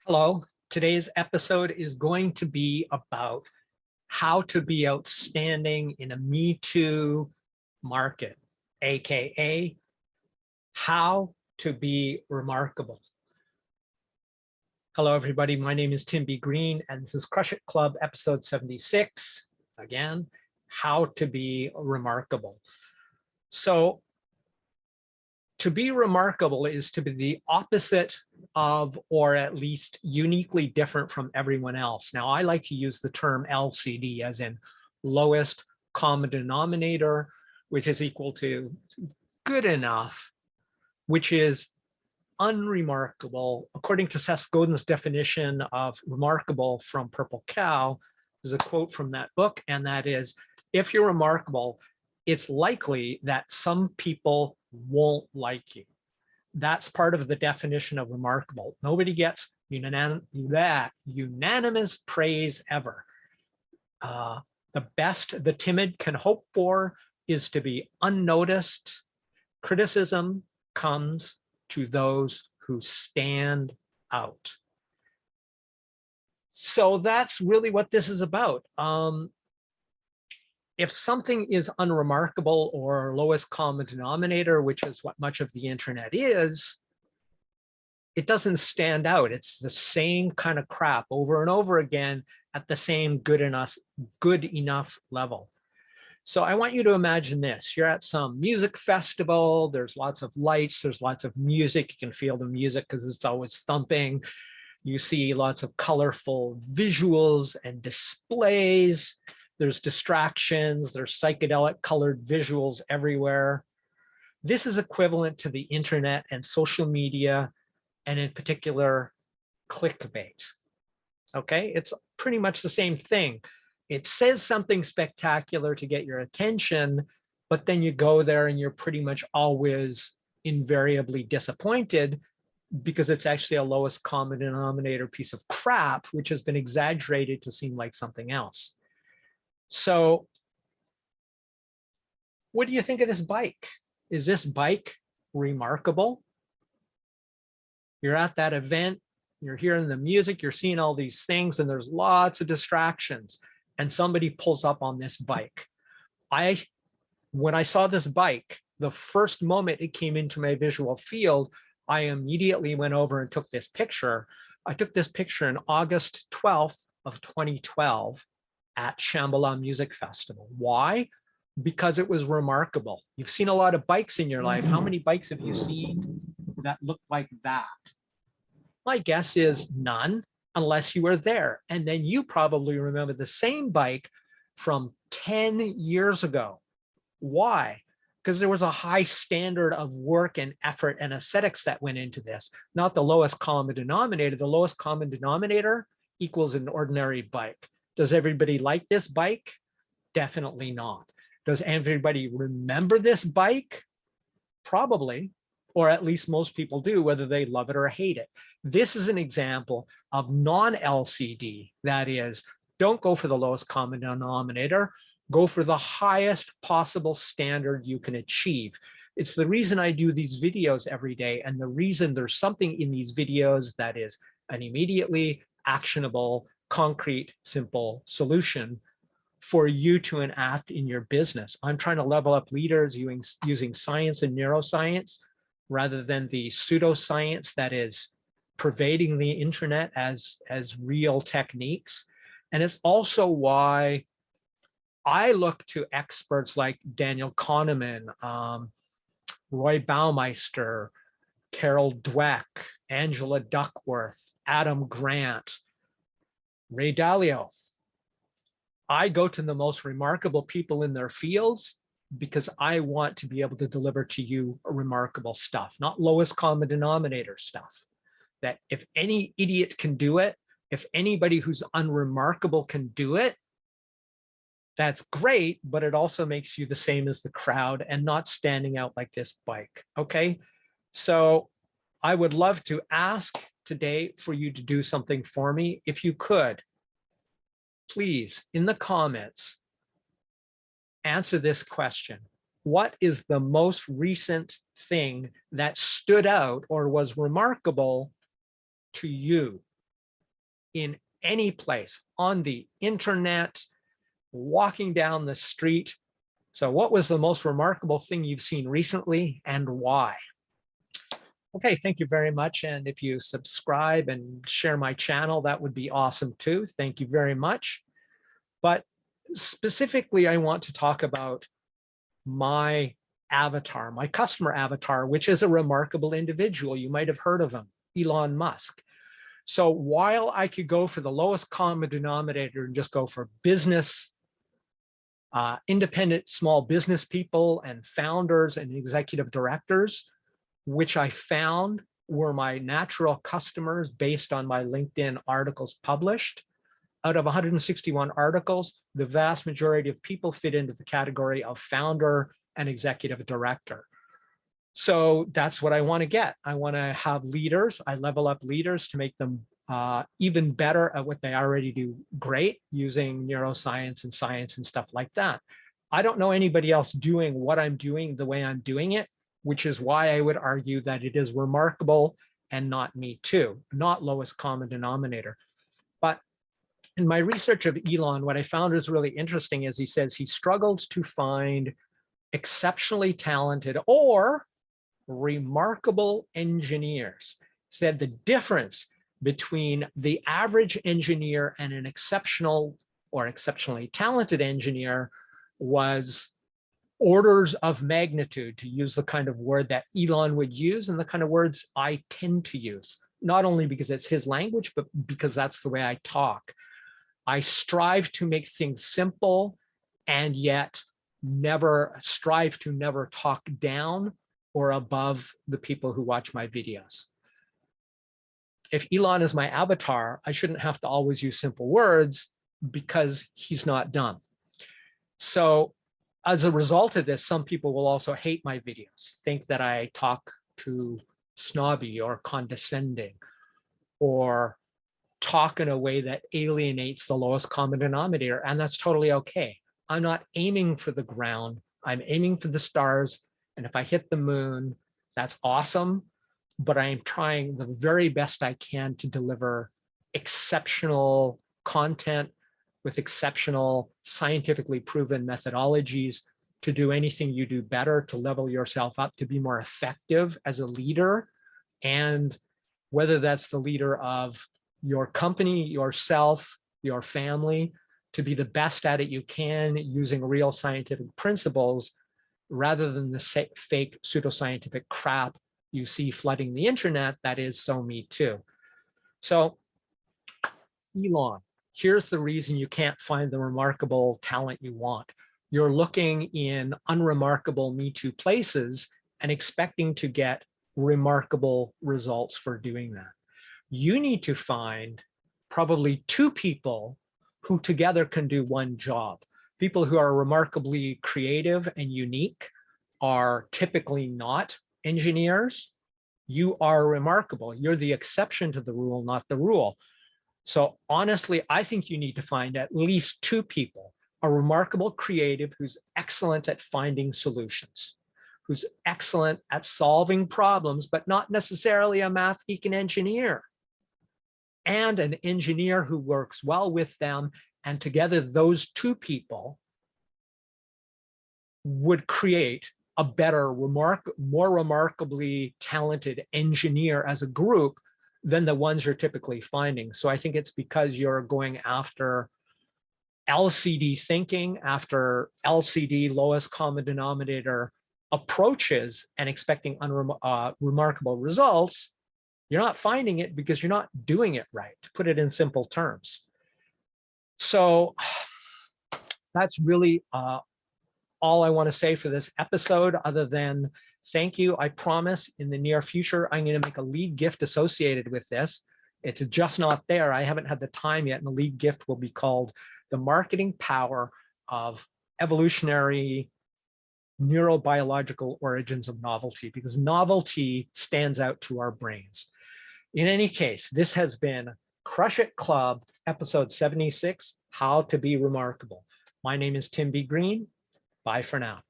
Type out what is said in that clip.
Hello, today's episode is going to be about how to be outstanding in a Me Too market, AKA how to be remarkable. Hello, everybody. My name is Tim B. Green, and this is Crush It Club, episode 76. Again, how to be remarkable. So, to be remarkable is to be the opposite of, or at least uniquely different from everyone else. Now, I like to use the term LCD, as in lowest common denominator, which is equal to good enough, which is unremarkable. According to Seth Godin's definition of remarkable from 𝗵𝗵𝗃𝗀, there's a quote from that book, and that is, if you're remarkable, it's likely that some people won't like you. That's part of the definition of remarkable. Nobody gets unanimous praise ever. The best the timid can hope for is to be unnoticed. Criticism comes to those who stand out. So that's really what this is about. If something is unremarkable or lowest common denominator, which is what much of the internet is, it doesn't stand out. It's the same kind of crap over and over again at the same good enough level. So I want you to imagine this. You're at some music festival. There's lots of lights. There's lots of music. You can feel the music because it's always thumping. You see lots of colorful visuals and displays. There's distractions, there's psychedelic colored visuals everywhere. This is equivalent to the internet and social media, and in particular, clickbait. Okay, it's pretty much the same thing. It says something spectacular to get your attention, but then you go there and you're pretty much always invariably disappointed because it's actually a lowest common denominator piece of crap, which has been exaggerated to seem like something else. So what do you think of this bike? Is this bike remarkable? You're at that event, you're hearing the music, you're seeing all these things, and there's lots of distractions, and somebody pulls up on this bike. When I saw this bike, the first moment it came into my visual field, I immediately went over and took this picture. I took this picture on August 12th of 2012. At Shambhala Music Festival. Why? Because it was remarkable. You've seen a lot of bikes in your life. How many bikes have you seen that look like that? My guess is none, unless you were there. And then you probably remember the same bike from 10 years ago. Why? Because there was a high standard of work and effort and aesthetics that went into this, not the lowest common denominator. The lowest common denominator equals an ordinary bike. Does everybody like this bike? Definitely not. Does everybody remember this bike? Probably, or at least most people do, whether they love it or hate it. This is an example of non-LCD. That is, don't go for the lowest common denominator, go for the highest possible standard you can achieve. It's the reason I do these videos every day, and the reason there's something in these videos that is an immediately actionable, concrete, simple solution for you to enact in your business. I'm trying to level up leaders using science and neuroscience rather than the pseudoscience that is pervading the internet as real techniques. And it's also why I look to experts like Daniel Kahneman, Roy Baumeister, Carol Dweck, Angela Duckworth, Adam Grant, Ray Dalio. I go to the most remarkable people in their fields because I want to be able to deliver to you remarkable stuff, not lowest common denominator stuff. That if any idiot can do it, if anybody who's unremarkable can do it, that's great, but it also makes you the same as the crowd and not standing out like this bike, okay? So I would love to ask today for you to do something for me. If you could, please, in the comments, answer this question. What is the most recent thing that stood out or was remarkable to you? in any place, on the internet, walking down the street. So what was the most remarkable thing you've seen recently and why? Okay, thank you very much. And if you subscribe and share my channel, that would be awesome too. Thank you very much. But specifically, I want to talk about my avatar, my customer avatar, which is a remarkable individual. You might have heard of him, Elon Musk. So while I could go for the lowest common denominator and just go for business, independent small business people and founders and executive directors, which I found were my natural customers based on my LinkedIn articles published. Out of 161 articles, the vast majority of people fit into the category of founder and executive director. So that's what I want to get. I want to have leaders. I level up leaders to make them even better at what they already do great using neuroscience and science and stuff like that. I don't know anybody else doing what I'm doing the way I'm doing it, which is why I would argue that it is remarkable and not me too, not lowest common denominator. But in my research of Elon, what I found was really interesting is he says he struggled to find exceptionally talented or remarkable engineers. Said the difference between the average engineer and an exceptional or exceptionally talented engineer was orders of magnitude, to use the kind of word that Elon would use and the kind of words I tend to use, not only because it's his language, but because that's the way I talk. I strive to make things simple and yet never strive to never talk down or above the people who watch my videos. If Elon is my avatar, I shouldn't have to always use simple words because he's not dumb. So as a result of this, some people will also hate my videos, think that I talk too snobby or condescending, or talk in a way that alienates the lowest common denominator, and that's totally okay. I'm not aiming for the ground, I'm aiming for the stars, and if I hit the moon, that's awesome, but I am trying the very best I can to deliver exceptional content with exceptional scientifically proven methodologies to do anything you do better, to level yourself up, to be more effective as a leader. And whether that's the leader of your company, yourself, your family, to be the best at it you can using real scientific principles rather than the fake pseudoscientific crap you see flooding the internet that is so me too. So Elon, here's the reason you can't find the remarkable talent you want. You're looking in unremarkable Me Too places and expecting to get remarkable results for doing that. You need to find probably two people who together can do one job. People who are remarkably creative and unique are typically not engineers. You are remarkable. You're the exception to the rule, not the rule. So honestly, I think you need to find at least two people, a remarkable creative who's excellent at finding solutions, who's excellent at solving problems, but not necessarily a math geek and engineer, and an engineer who works well with them. And together, those two people would create a better, more remarkably talented engineer as a group than the ones you're typically finding. So I think it's because you're going after L.C.D thinking, after L.C.D lowest common denominator approaches and expecting remarkable results. You're not finding it because you're not doing it right, to put it in simple terms. So that's really all I want to say for this episode, other than thank you. I promise in the near future, I'm going to make a lead gift associated with this. It's just not there. I haven't had the time yet. And the lead gift will be called The Marketing Power of Evolutionary Neurobiological Origins of Novelty, because novelty stands out to our brains. In any case, this has been Crush It Club, episode 76, How to Be Remarkable. My name is Tim B. Green. Bye for now.